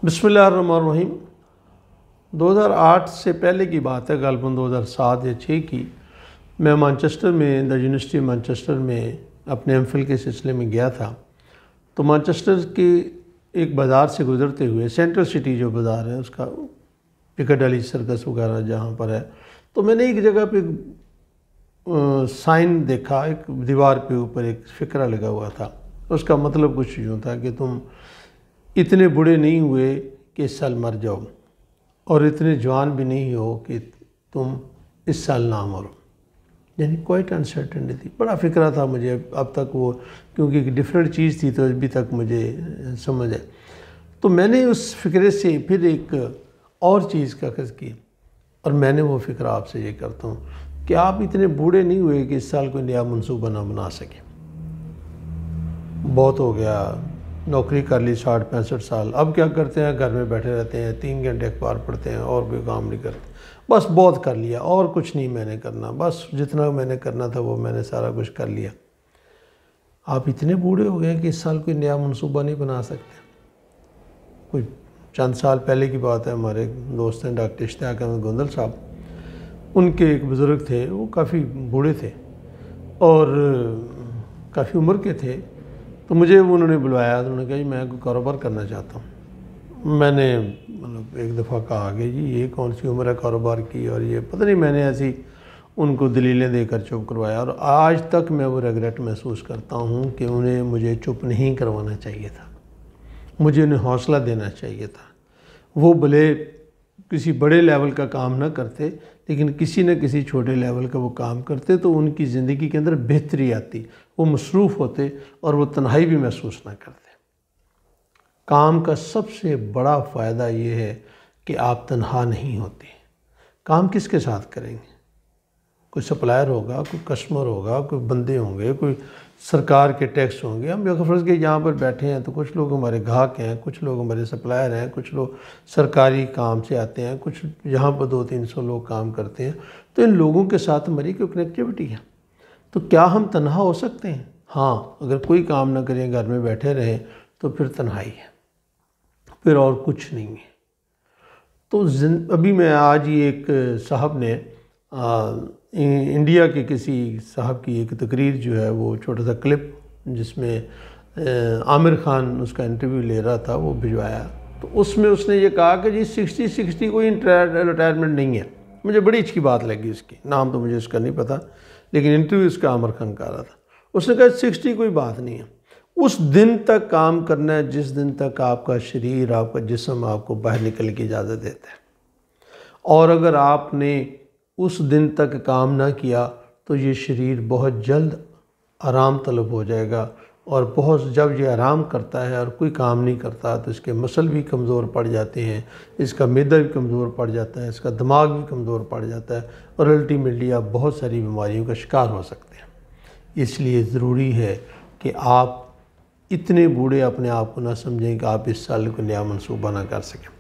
بسم اللہ الرحمن الرحیم۔ 2008 سے پہلے کی بات ہے، غالباً 2007 یا 2006 کی۔ میں مانچسٹر میں یونیورسٹی مانچسٹر میں اپنے ایم فل کے سلسلے میں گیا تھا۔ تو مانچسٹر کے ایک بازار سے گزرتے ہوئے، سینٹرل سٹی جو بازار ہے اس کا، پیکاڈیلی سرکس وغیرہ جہاں پر ہے، تو میں نے ایک جگہ پہ سائن دیکھا، ایک دیوار پہ اوپر ایک فقرہ لگا ہوا تھا۔ اس کا مطلب کچھ یوں تھا کہ تم اتنے بوڑھے نہیں ہوئے کہ اس سال مر جاؤ، اور اتنے جوان بھی نہیں ہو کہ تم اس سال نہ مرو۔ یعنی کوائٹ انسرٹنٹی تھی، بڑا فکرہ تھا مجھے اب تک وہ، کیونکہ ایک ڈیفرنٹ چیز تھی تو ابھی تک مجھے سمجھ ہے۔ تو میں نے اس فکرے سے پھر ایک اور چیز کا اخذ کی، اور میں نے وہ فکرہ آپ سے یہ کرتا ہوں کہ آپ اتنے بوڑھے نہیں ہوئے کہ اس سال کوئی نیا منصوبہ نہ بنا سکے۔ بہت ہو گیا، نوکری کر لی 60-65 سال، اب کیا کرتے ہیں؟ گھر میں بیٹھے رہتے ہیں، 3 گھنٹے اخبار پڑھتے ہیں اور کوئی کام نہیں کرتے۔ بس بہت کر لیا، اور کچھ نہیں میں نے کرنا، بس جتنا میں نے کرنا تھا وہ میں نے سارا کچھ کر لیا۔ آپ اتنے بوڑھے ہو گئے کہ اس سال کوئی نیا منصوبہ نہیں بنا سکتے۔ کوئی چند سال پہلے کی بات ہے، ہمارے دوست ہیں ڈاکٹر اشتیاق احمد گوندل صاحب، ان کے ایک بزرگ تھے، وہ کافی بوڑھے تھے اور کافی عمر کے تھے۔ تو مجھے انہوں نے بلوایا، انہوں نے کہا جی میں کوئی کاروبار کرنا چاہتا ہوں۔ میں نے ایک دفعہ کہا کہ جی یہ کون سی عمر ہے کاروبار کی، اور یہ پتہ نہیں، میں نے ایسی ان کو دلیلیں دے کر چپ کروایا، اور آج تک میں وہ ریگریٹ محسوس کرتا ہوں کہ انہیں مجھے چپ نہیں کروانا چاہیے تھا، مجھے انہیں حوصلہ دینا چاہیے تھا۔ وہ بھلے کسی بڑے لیول کا کام نہ کرتے، لیکن کسی نہ کسی چھوٹے لیول کا وہ کام کرتے تو ان کی زندگی کے اندر بہتری آتی، وہ مصروف ہوتے اور وہ تنہائی بھی محسوس نہ کرتے۔ کام کا سب سے بڑا فائدہ یہ ہے کہ آپ تنہا نہیں ہوتے۔ کام کس کے ساتھ کریں گے؟ کوئی سپلائر ہوگا، کوئی کسٹمر ہوگا، کوئی بندے ہوں گے، کوئی سرکار کے ٹیکس ہوں گے۔ ہم اگر فرض کے یہاں پر بیٹھے ہیں تو کچھ لوگ ہمارے گاہک ہیں، کچھ لوگ ہمارے سپلائر ہیں، کچھ لوگ سرکاری کام سے آتے ہیں، کچھ یہاں پر 200-300 لوگ کام کرتے ہیں۔ تو ان لوگوں کے ساتھ ہماری کوئی کنیکٹیوٹی ہے۔ تو کیا ہم تنہا ہو سکتے ہیں؟ ہاں، اگر کوئی کام نہ کریں، گھر میں بیٹھے رہیں، تو پھر تنہائی ہے، پھر اور کچھ نہیں ہے۔ تو ابھی میں آج ہی ایک صاحب نے انڈیا کے کسی صاحب کی ایک تقریر جو ہے، وہ چھوٹا سا کلپ جس میں عامر خان اس کا انٹرویو لے رہا تھا، وہ بھجوایا۔ تو اس میں اس نے یہ کہا کہ جی 60 کوئی ریٹائرمنٹ نہیں ہے۔ مجھے بڑی اچھی بات لگی اس کی، نام تو مجھے اس کا نہیں پتہ، لیکن انٹرویو اس کا عامر خان کا رہا تھا۔ اس نے کہا 60 کوئی بات نہیں ہے، اس دن تک کام کرنا ہے جس دن تک آپ کا شریر، آپ کا جسم آپ کو باہر نکل کی اجازت دیتا ہے، اور اگر آپ نے اس دن تک کام نہ کیا تو یہ شریر بہت جلد آرام طلب ہو جائے گا، اور جب یہ آرام کرتا ہے اور کوئی کام نہیں کرتا تو اس کے مسل بھی کمزور پڑ جاتے ہیں، اس کا معدہ بھی کمزور پڑ جاتا ہے، اس کا دماغ بھی کمزور پڑ جاتا ہے، اور الٹیمیٹلی آپ بہت ساری بیماریوں کا شکار ہو سکتے ہیں۔ اس لیے ضروری ہے کہ آپ اتنے بوڑھے اپنے آپ کو نہ سمجھیں کہ آپ اس سال کو نیا منصوبہ نہ کر سکیں۔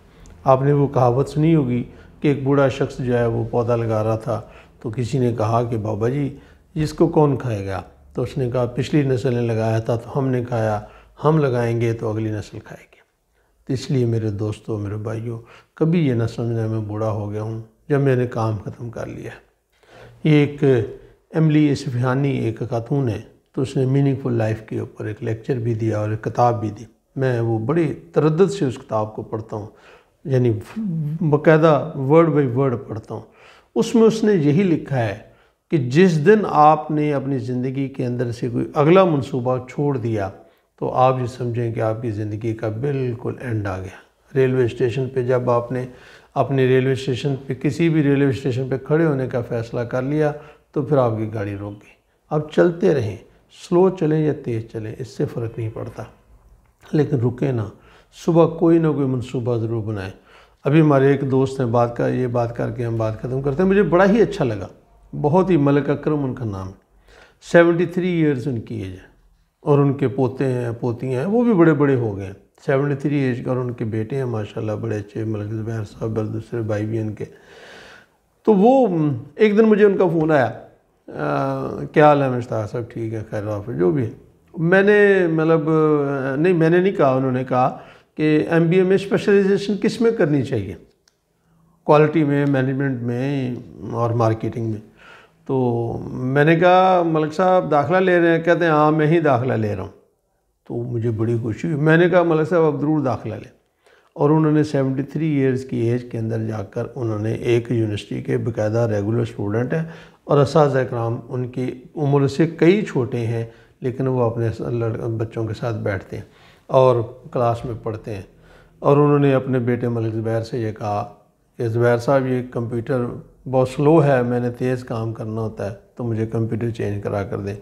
آپ نے وہ کہاوت سنی ہوگی کہ ایک بوڑھا شخص جو ہے وہ پودا لگا رہا تھا، تو کسی نے کہا کہ بابا جی اس کو کون کھائے گا؟ تو اس نے کہا پچھلی نسل نے لگایا تھا تو ہم نے کھایا، ہم لگائیں گے تو اگلی نسل کھائے گی۔ تو اس لیے میرے دوستوں، میرے بھائیوں، کبھی یہ نہ سمجھنا میں بوڑھا ہو گیا ہوں جب میں نے کام ختم کر لیا ہے۔ یہ ایک ایملی اصفہانی ایک خاتون ہے، تو اس نے میننگ فل لائف کے اوپر ایک لیکچر بھی دیا اور ایک کتاب بھی دی۔ میں وہ بڑی تردد سے اس کتاب کو پڑھتا ہوں، یعنی باقاعدہ ورڈ بائی ورڈ پڑھتا ہوں۔ اس میں اس نے یہی لکھا ہے کہ جس دن آپ نے اپنی زندگی کے اندر سے کوئی اگلا منصوبہ چھوڑ دیا تو آپ یہ سمجھیں کہ آپ کی زندگی کا بالکل اینڈ آ گیا۔ ریلوے اسٹیشن پہ جب آپ نے اپنی ریلوے اسٹیشن پہ کسی بھی ریلوے اسٹیشن پہ کھڑے ہونے کا فیصلہ کر لیا تو پھر آپ کی گاڑی روک گئی۔ اب چلتے رہیں، سلو چلیں یا تیز چلیں، اس سے فرق نہیں پڑتا، لیکن رکیں نہ، صبح کوئی نہ کوئی منصوبہ ضرور بنائیں۔ ابھی ہمارے ایک دوست ہیں، یہ بات کر کے ہم بات ختم کرتے ہیں، مجھے بڑا ہی اچھا لگا، بہت ہی، ملک اکرم ان کا نام ہے، 73 ایئرز ان کی ایج ہے، اور ان کے پوتے ہیں، پوتی ہیں، وہ بھی بڑے بڑے ہو گئے ہیں، 73 ایج کا، اور ان کے بیٹے ہیں ماشاءاللہ بڑے اچھے، ملک زبیر صاحب اور دوسرے بھائی بھی ان کے۔ تو وہ ایک دن مجھے ان کا فون آیا، کیا حال ہے مشتاق صاحب؟ ٹھیک ہے، خیر وافر جو بھی ہے۔ میں نے نہیں کہا، انہوں نے کہا کہ MBA میں اسپیشلائزیشن کس میں کرنی چاہیے، کوالٹی میں، مینجمنٹ میں اور مارکیٹنگ میں؟ تو میں نے کہا ملک صاحب داخلہ لے رہے ہیں؟ کہتے ہیں ہاں میں ہی داخلہ لے رہا ہوں۔ تو مجھے بڑی خوشی ہوئی، میں نے کہا ملک صاحب آپ ضرور داخلہ لیں۔ اور انہوں نے 73 ایئرز کی ایج کے اندر جا کر انہوں نے ایک یونیورسٹی کے باقاعدہ ریگولر اسٹوڈنٹ ہیں، اور اساتذہ اکرام ان کی عمر سے کئی چھوٹے ہیں، لیکن وہ اپنے بچوں کے ساتھ بیٹھتے ہیں اور کلاس میں پڑھتے ہیں۔ اور انہوں نے اپنے بیٹے ملک زبیر سے یہ کہا کہ زبیر صاحب یہ کمپیوٹر بہت سلو ہے، میں نے تیز کام کرنا ہوتا ہے، تو مجھے کمپیوٹر چینج کرا کر دیں۔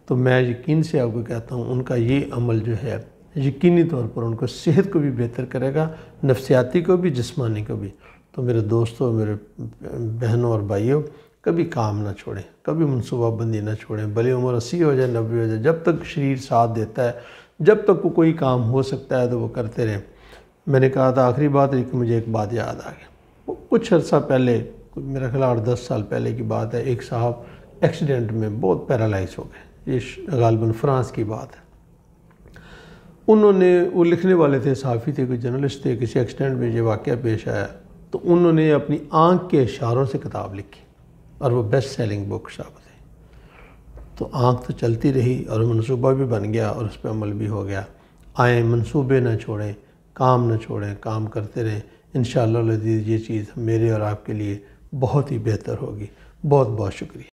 تو میں یقین سے آپ کو کہتا ہوں ان کا یہ عمل جو ہے یقینی طور پر ان کو صحت کو بھی بہتر کرے گا، نفسیاتی کو بھی، جسمانی کو بھی۔ تو میرے دوستوں، میرے بہنوں اور بھائیوں، کبھی کام نہ چھوڑیں، کبھی منصوبہ بندی نہ چھوڑیں، بھلے عمر 80 ہو جائے، 90 ہو جائے، جب تک شریر ساتھ دیتا ہے، جب تک کوئی کام ہو سکتا ہے تو وہ کرتے رہیں۔ میں نے کہا تھا آخری بات، لیکن مجھے ایک بات یاد آ گئی، کچھ عرصہ پہلے، میرا خیال 8-10 سال پہلے کی بات ہے، ایک صاحب ایکسیڈنٹ میں بہت پیرالائز ہو گئے، یہ غالباً فرانس کی بات ہے۔ انہوں نے، وہ لکھنے والے تھے، صحافی تھے، کوئی جرنلسٹ تھے، کسی ایکسیڈنٹ میں یہ واقعہ پیش آیا، تو انہوں نے اپنی آنکھ کے اشاروں سے کتاب لکھی اور وہ بیسٹ سیلنگ بک ثابت ہے۔ تو آنکھ تو چلتی رہی اور منصوبہ بھی بن گیا اور اس پہ عمل بھی ہو گیا۔ آئیں منصوبے نہ چھوڑیں، کام نہ چھوڑیں، کام کرتے رہیں، انشاءاللہ العزیز یہ چیز میرے اور آپ کے لیے بہت ہی بہتر ہوگی۔ بہت بہت شکریہ۔